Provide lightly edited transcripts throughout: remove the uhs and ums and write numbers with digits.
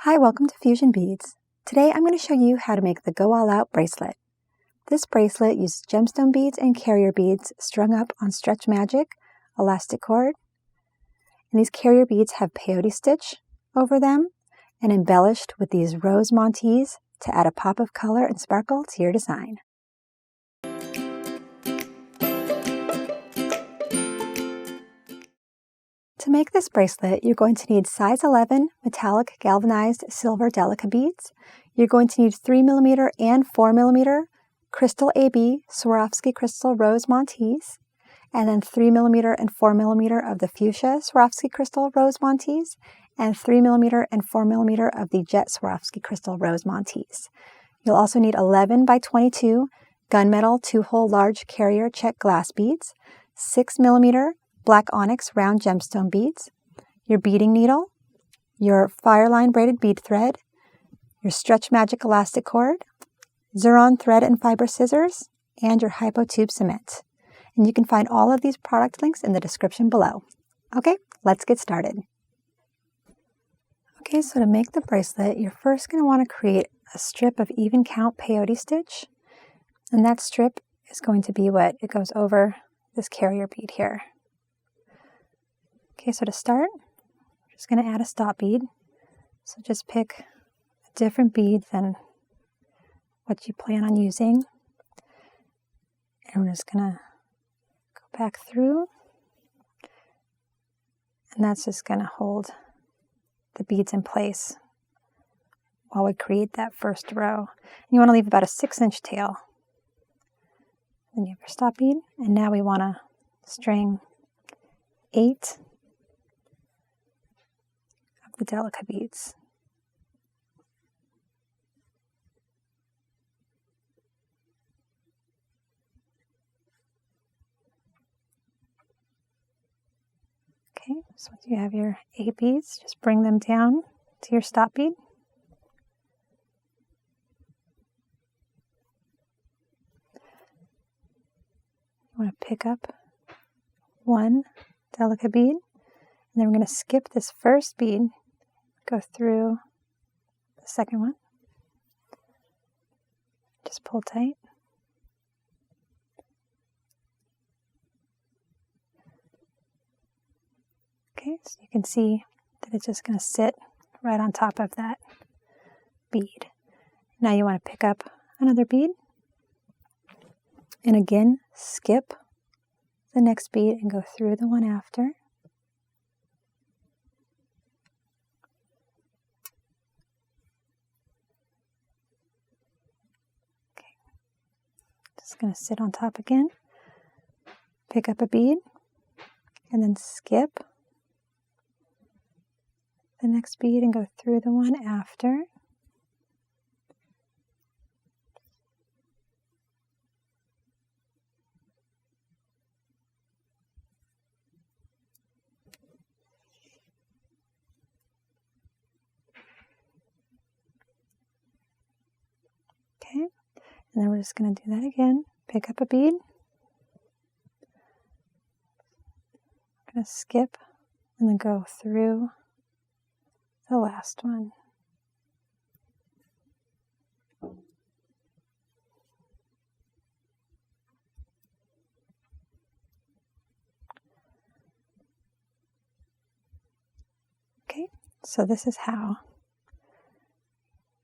Hi, welcome to Fusion Beads. Today I'm going to show you how to make the Go All Out bracelet. This bracelet uses gemstone beads and carrier beads strung up on Stretch Magic elastic cord. And these carrier beads have peyote stitch over them and embellished with these rose montees to add a pop of color and sparkle to your design. To make this bracelet, you're going to need size 11 metallic galvanized silver Delica beads. You're going to need 3mm and 4mm crystal AB Swarovski crystal rose montees, and then 3mm and 4mm of the Fuchsia Swarovski crystal rose montees, and 3mm and 4mm of the jet Swarovski crystal rose montees. You'll also need 11 by 22 gunmetal 2-hole large carrier Czech glass beads, 6mm black onyx round gemstone beads, your beading needle, your FireLine Braided Bead Thread, your Stretch Magic elastic cord, Zuron thread and fiber scissors, and your hypo tube cement. And you can find all of these product links in the description below. Okay, let's get started. Okay, so to make the bracelet, you're first going to want to create a strip of even count peyote stitch. And that strip is going to be what it goes over this carrier bead here. Okay, so to start, we're just going to add a stop bead. So just pick a different bead than what you plan on using. And we're just going to go back through. And that's just going to hold the beads in place while we create that first row. And you want to leave about a 6-inch tail. Then you have your stop bead. And now we want to string 8 the Delica beads. Okay, so once you have your 8 beads, just bring them down to your stop bead. You want to pick up 1 Delica bead, and then we're going to skip this first bead, go through the second one, just pull tight. Okay, so you can see that it's just going to sit right on top of that bead. Now you want to pick up another bead, and again, skip the next bead and go through the one after. Just going to sit on top again, pick up a bead, and then skip the next bead and go through the one after. Okay. And then we're just going to do that again. Pick up a bead. I'm going to skip and then go through the last one. Okay, so this is how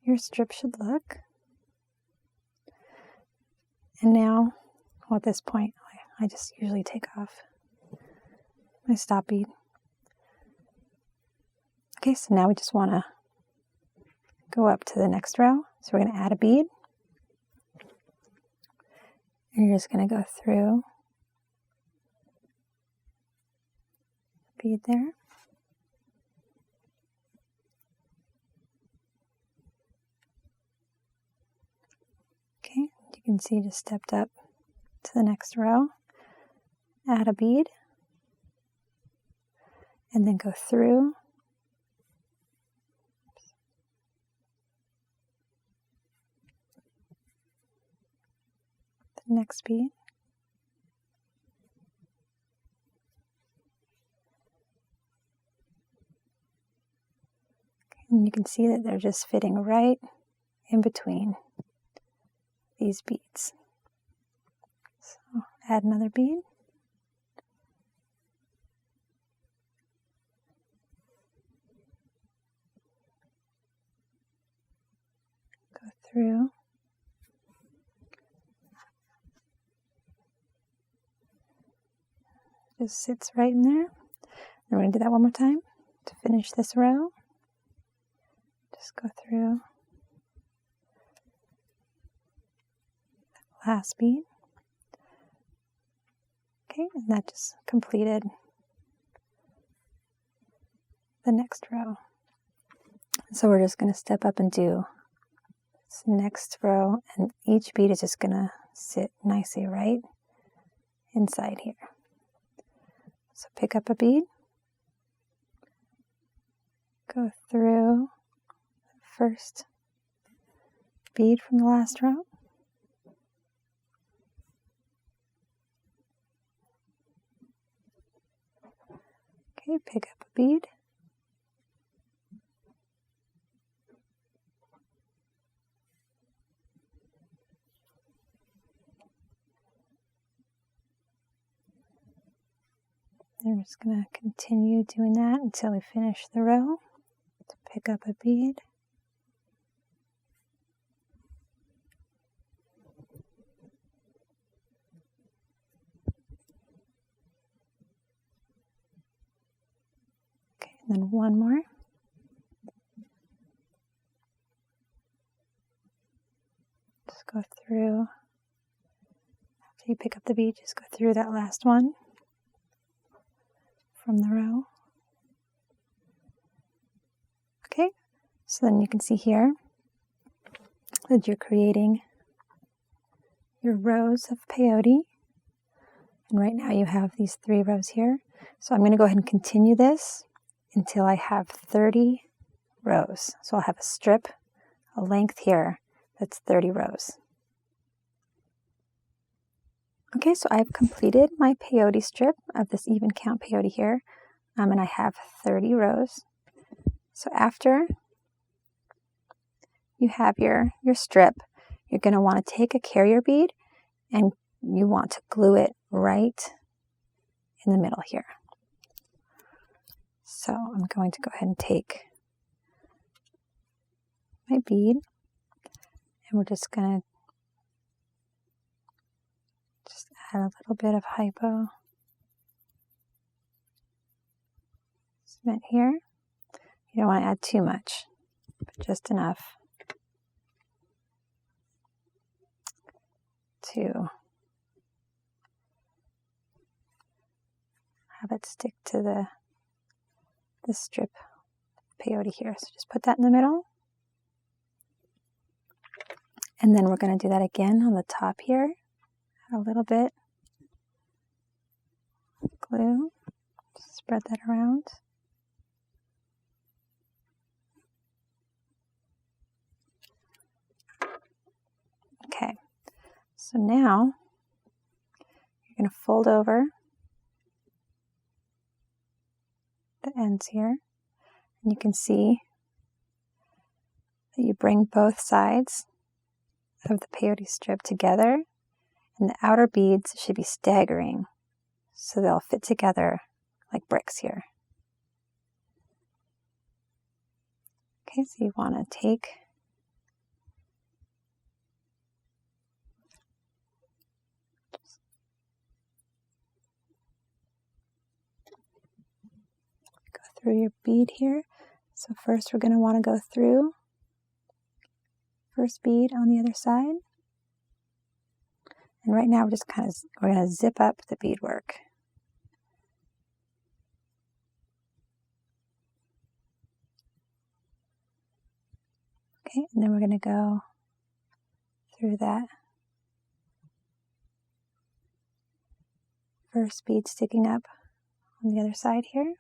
your strip should look. And now, well, at this point, I just usually take off my stop bead. Okay, so now we just want to go up to the next row. So we're going to add a bead. And you're just going to go through the bead there. Okay, you can see just stepped up to the next row, add a bead, and then go through the next bead. And you can see that they're just fitting right in between these beads. So add another bead. Go through. Just sits right in there. And we're going to do that one more time to finish this row. Just go through the last bead. Okay, and that just completed the next row. So we're just going to step up and do this next row, and each bead is just going to sit nicely right inside here. So pick up a bead, go through the first bead from the last row, okay, pick up a bead, and we're just going to continue doing that until we finish the row. So pick up a bead, okay, and then one more. Just go through, after you pick up the bead, just go through that last one from the row. Okay, so then you can see here that you're creating your rows of peyote. And right now you have these 3 rows here. So I'm going to go ahead and continue this until I have 30 rows. So I'll have a strip, a length here, that's 30 rows. Okay, so I've completed my peyote strip of this even count peyote here, and I have 30 rows. So after you have your strip, you're going to want to take a carrier bead and you want to glue it right in the middle here. So I'm going to go ahead and take my bead, and we're just going to add a little bit of hypo cement here. You don't want to add too much, but just enough to have it stick to the strip peyote here. So just put that in the middle. And then we're going to do that again on the top here. Add a little bit of glue. Just spread that around. Okay, so now you're going to fold over the ends here, and you can see that you bring both sides of the peyote strip together, and the outer beads should be staggering so they'll fit together like bricks here. Okay, so you want to take through your bead here. So first we're going to want to go through first bead on the other side. And right now we're going to zip up the beadwork. Okay, and then we're going to go through that first bead sticking up on the other side here.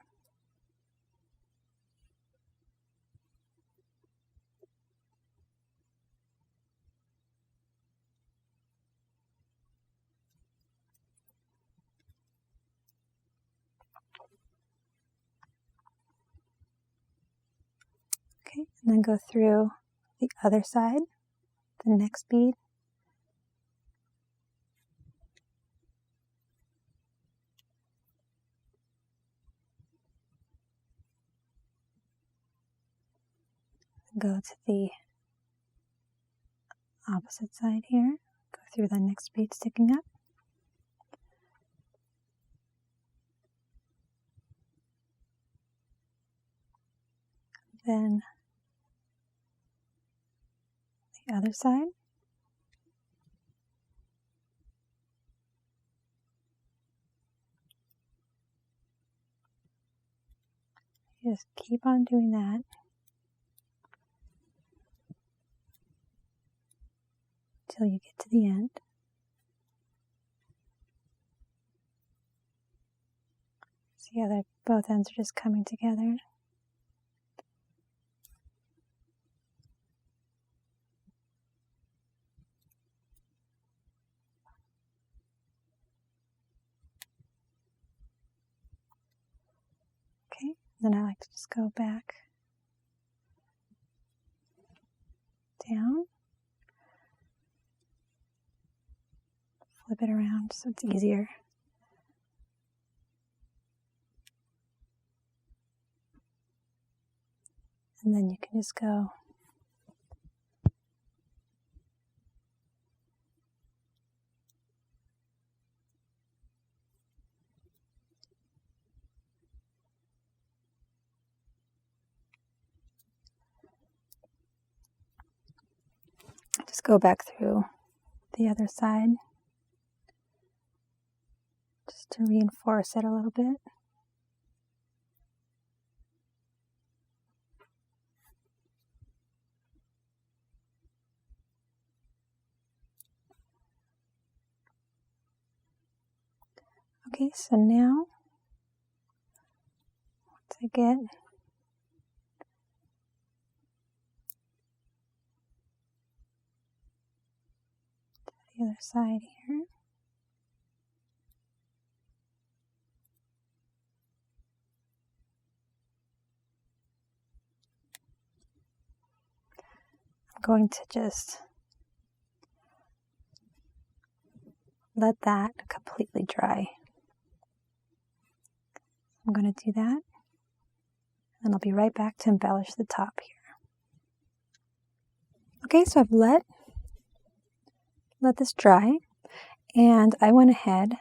Okay, and then go through the other side, the next bead. Go to the opposite side here, go through the next bead sticking up. Then the other side. Just keep on doing that. Till you get to the end. See how both ends are just coming together. Okay, then I like to just go back down. Flip it around so it's easier. And then you can just go back through the other side. Just to reinforce it a little bit. Okay, so now, once I get to the other side here, I'm going to just let that completely dry. I'm going to do that, and I'll be right back to embellish the top here. Okay, so I've let this dry, and I went ahead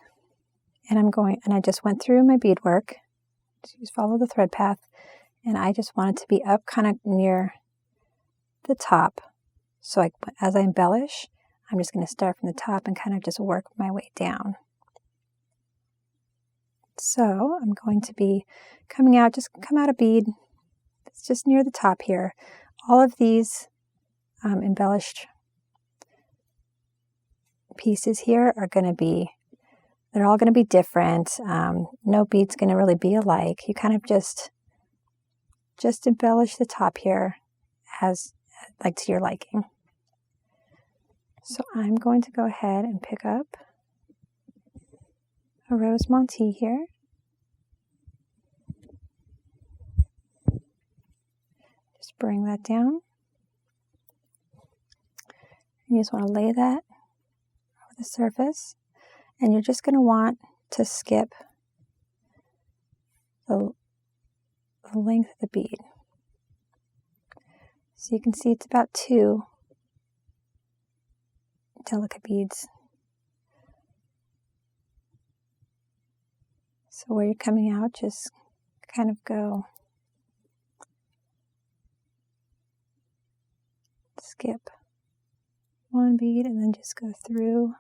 and I just went through my beadwork, just follow the thread path, and I just want it to be up kind of near the top. So as I embellish, I'm just going to start from the top and kind of just work my way down. So I'm going to be coming out, just come out a bead. It's just near the top here. All of these embellished pieces here are going to be, they're all going to be different. No bead's going to really be alike. You kind of just embellish the top here as like to your liking. So I'm going to go ahead and pick up a rose Montee here. Just bring that down. You just want to lay that over the surface, and you're just going to want to skip the length of the bead. So you can see it's about 2 Delica beads. So where you're coming out, just kind of go skip 1 bead and then just go through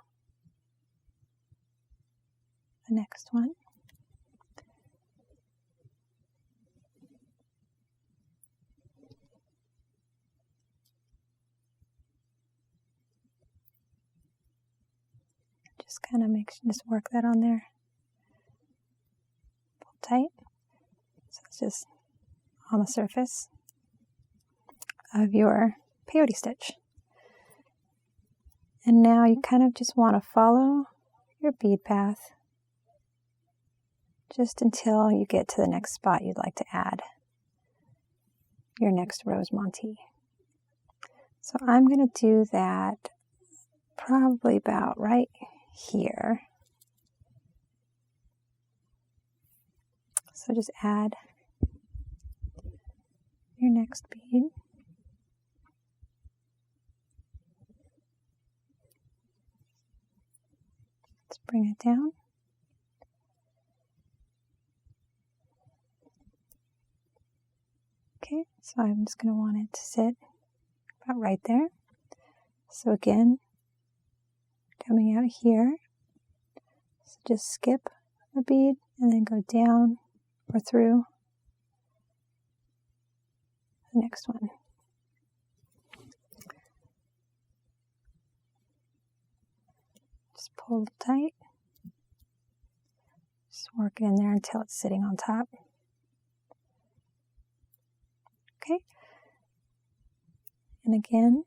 the next one. Just kind of just work that on there. Pull tight. So it's just on the surface of your peyote stitch. And now you kind of just want to follow your bead path just until you get to the next spot you'd like to add your next rose Montee. So I'm going to do that probably about right here. So just add your next bead. Let's bring it down. Okay, so I'm just going to want it to sit about right there. So again, coming out here, so just skip a bead and then go down or through the next one. Just pull tight. Just work it in there until it's sitting on top. Okay. And again,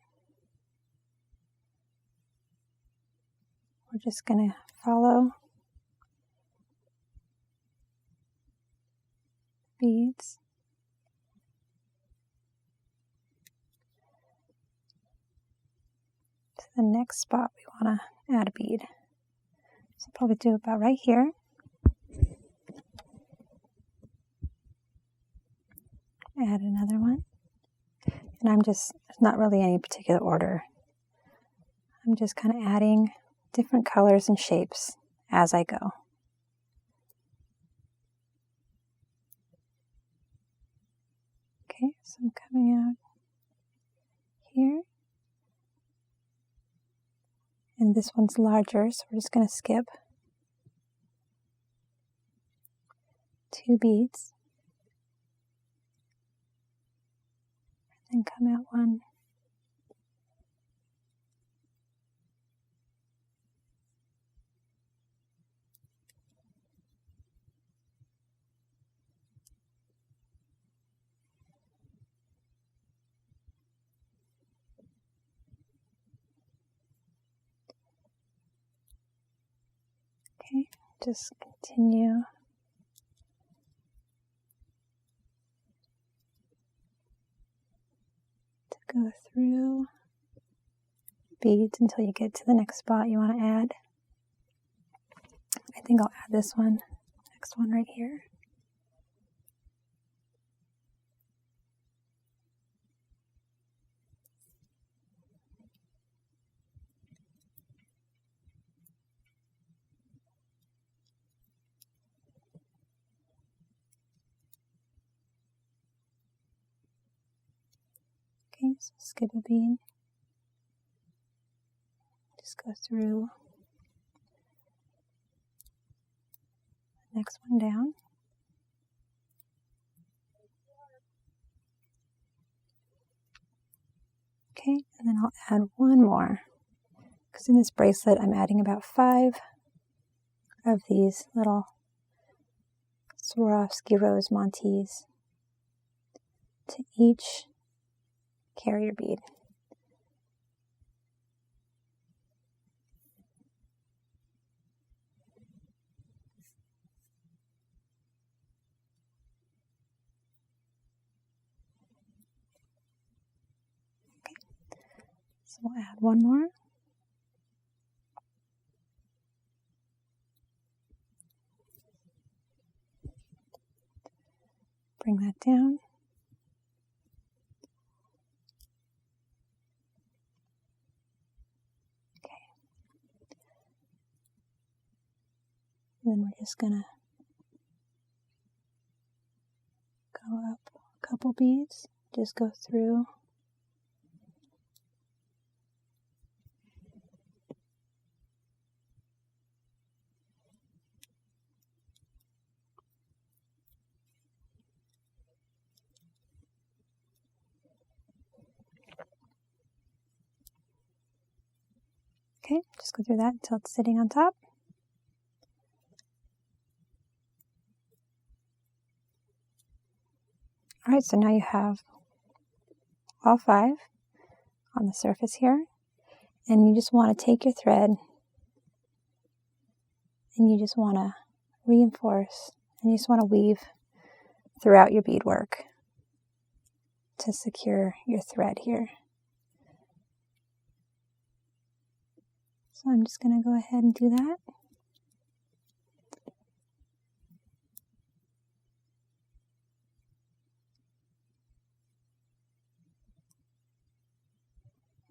we're just going to follow beads. To the next spot we want to add a bead. So probably do about right here. Add another one. And I'm just, it's not really any particular order. I'm just kind of adding different colors and shapes as I go. Okay, so I'm coming out here. And this one's larger, so we're just going to skip 2 beads. And come out 1. Okay, just continue. Go through beads until you get to the next spot you want to add. I think I'll add this one, next one right here. Okay, so skip a bead. Just go through the next one down. Okay, and then I'll add one more. Because in this bracelet, I'm adding about 5 of these little Swarovski rose Montees to each carrier bead. Okay, so we'll add one more. Bring that down. And then we're just going to go up a couple beads, just go through. Okay, just go through that until it's sitting on top. Alright, so now you have all 5 on the surface here, and you just want to take your thread and you just want to reinforce and you just want to weave throughout your beadwork. to secure your thread here. So I'm just going to go ahead and do that.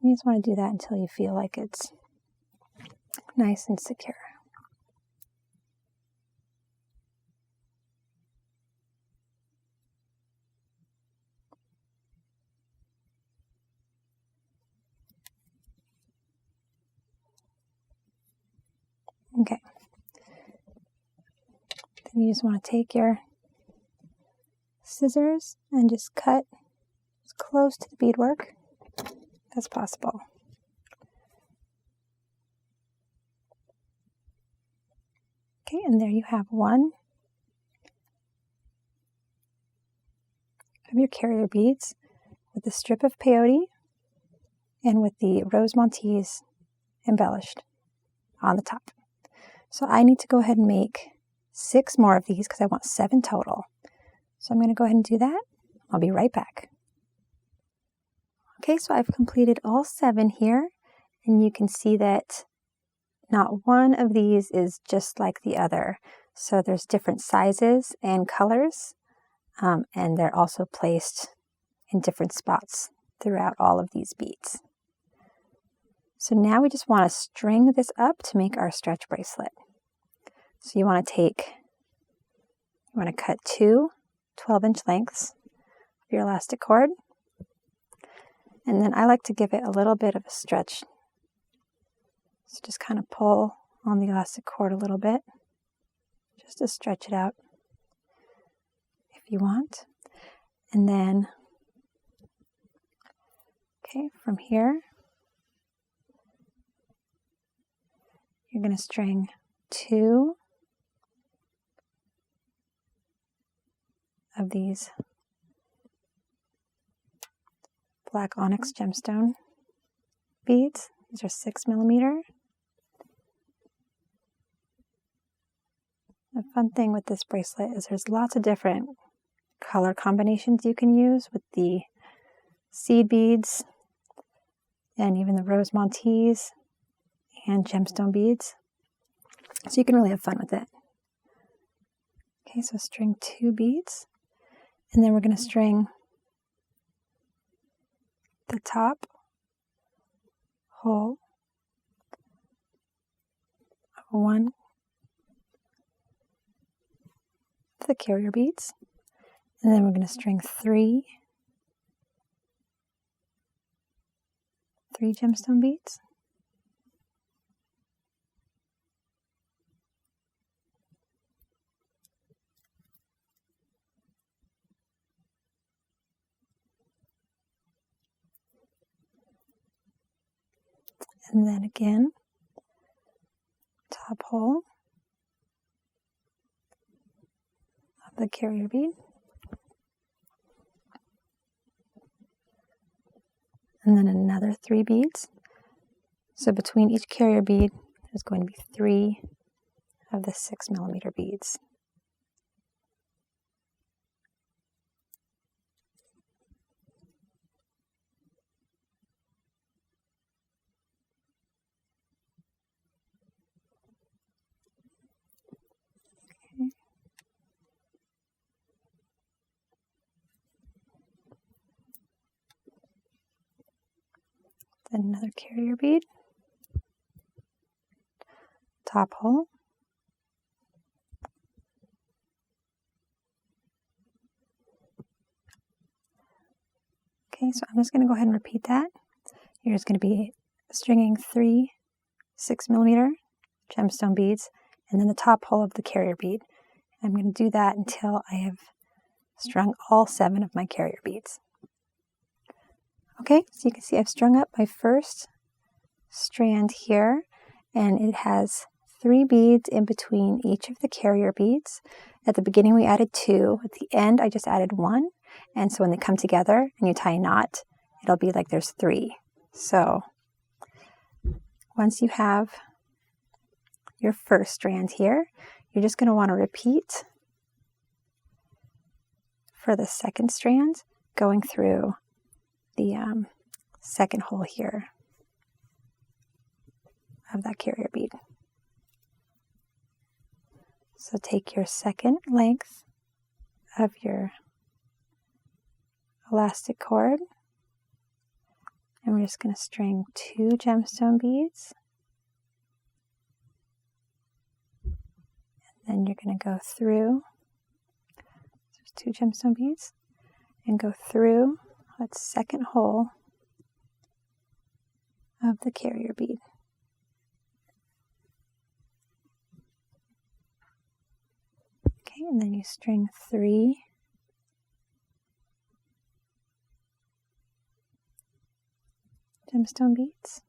You just want to do that until you feel like it's nice and secure. Okay. Then you just want to take your scissors and just cut as close to the beadwork as possible. Okay, and there you have one of your carrier beads with the strip of peyote and with the rose montees embellished on the top. So I need to go ahead and make 6 more of these because I want 7 total. So I'm going to go ahead and do that. I'll be right back. Okay, so I've completed all 7 here, and you can see that not one of these is just like the other. So there's different sizes and colors, and they're also placed in different spots throughout all of these beads. So now we just want to string this up to make our stretch bracelet. So you want to cut 2 12-inch lengths of your elastic cord. And then I like to give it a little bit of a stretch. So just kind of pull on the elastic cord a little bit, just to stretch it out if you want. And then, okay, from here, you're going to string 2 of these black onyx gemstone beads. These are 6 millimeter. The fun thing with this bracelet is there's lots of different color combinations you can use with the seed beads and even the rose montees and gemstone beads. So you can really have fun with it. Okay, so string 2 beads, and then we're going to string the top hole of 1 of the carrier beads, and then we're going to string 3 gemstone beads. And then again, top hole of the carrier bead. And then another 3 beads. So between each carrier bead, there's going to be 3 of the 6 millimeter beads. Then another carrier bead, top hole, okay, so I'm just going to go ahead and repeat that. You're just going to be stringing 3 6 millimeter gemstone beads and then the top hole of the carrier bead. I'm going to do that until I have strung all 7 of my carrier beads. Okay, so you can see I've strung up my first strand here, and it has 3 beads in between each of the carrier beads. At the beginning we added 2, at the end I just added 1, and so when they come together and you tie a knot, it'll be like there's 3. So once you have your first strand here, you're just going to want to repeat for the second strand going through the second hole here of that carrier bead. So take your second length of your elastic cord, and we're just going to string 2 gemstone beads. And then you're going to go through, there's 2 gemstone beads, and go through that second hole of the carrier bead. Okay, and then you string 3 gemstone beads.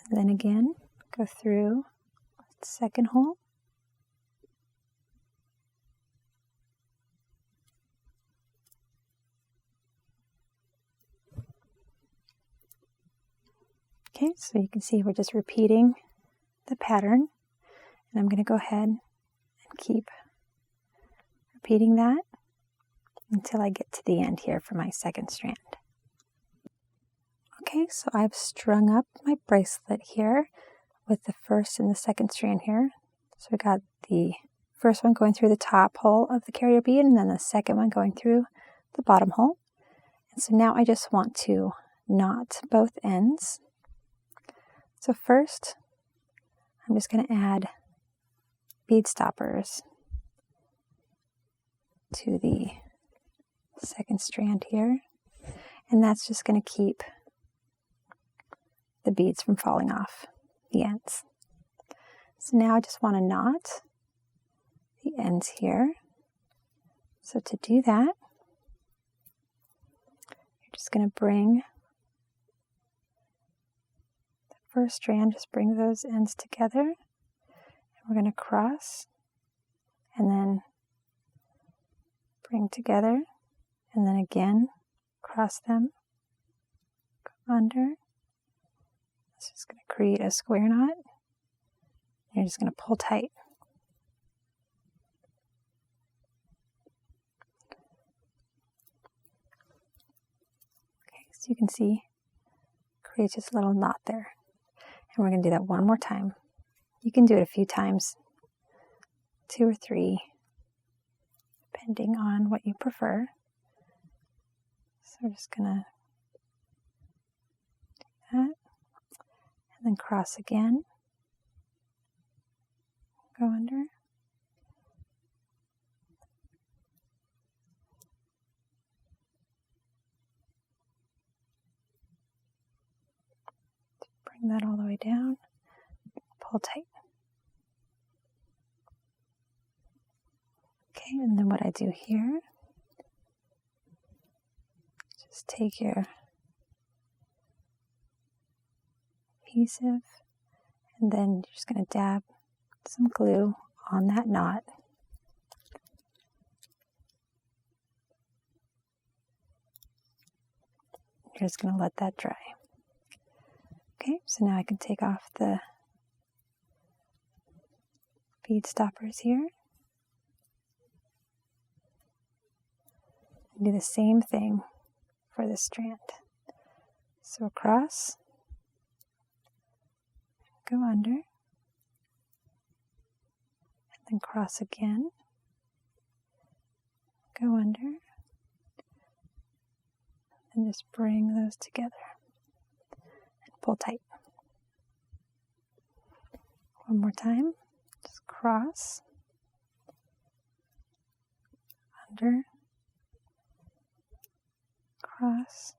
And then again, go through the second hole. Okay, so you can see we're just repeating the pattern, and I'm going to go ahead and keep repeating that until I get to the end here for my second strand. Okay, so I've strung up my bracelet here with the first and the second strand here. So we got the first one going through the top hole of the carrier bead, and then the second one going through the bottom hole. And so now I just want to knot both ends. So first, I'm just going to add bead stoppers to the second strand here, and that's just going to keep the beads from falling off the ends. So now I just want to knot the ends here. So to do that, you're just going to bring the first strand, just bring those ends together, and we're going to cross and then bring together, and then again cross them, go under. It's just going to create a square knot. You're just going to pull tight. Okay, so you can see, creates just a little knot there. And we're going to do that one more time. You can do it a few times, 2 or 3, depending on what you prefer. So we're just going to do that. And then cross again, go under, bring that all the way down, pull tight. Okay, and then what I do here, just take your adhesive, and then you're just going to dab some glue on that knot. You're just going to let that dry. Okay, so now I can take off the bead stoppers here. And do the same thing for this strand. So across, go under, and then cross again, go under, and just bring those together and pull tight. One more time, just cross, under, cross,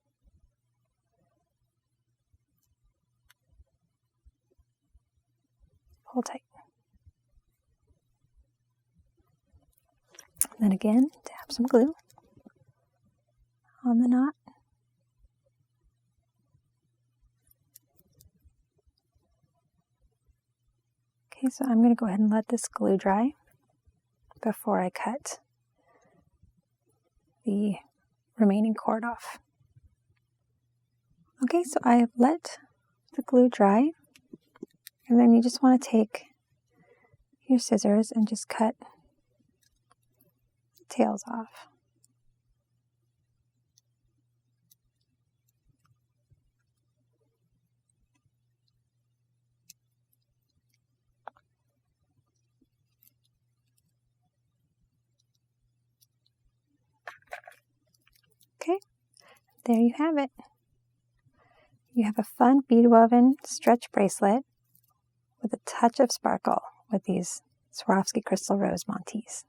pull tight. And then again, dab some glue on the knot. Okay, so I'm going to go ahead and let this glue dry before I cut the remaining cord off. Okay, so I have let the glue dry. And then you just want to take your scissors and just cut the tails off. Okay, there you have it. You have a fun bead woven stretch bracelet with a touch of sparkle with these Swarovski crystal rose montees.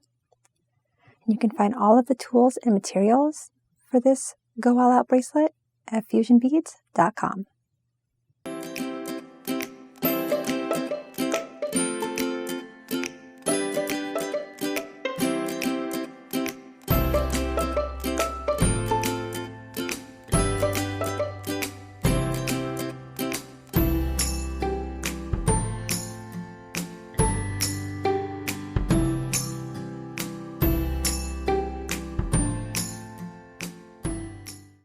You can find all of the tools and materials for this Go All Out bracelet at fusionbeads.com.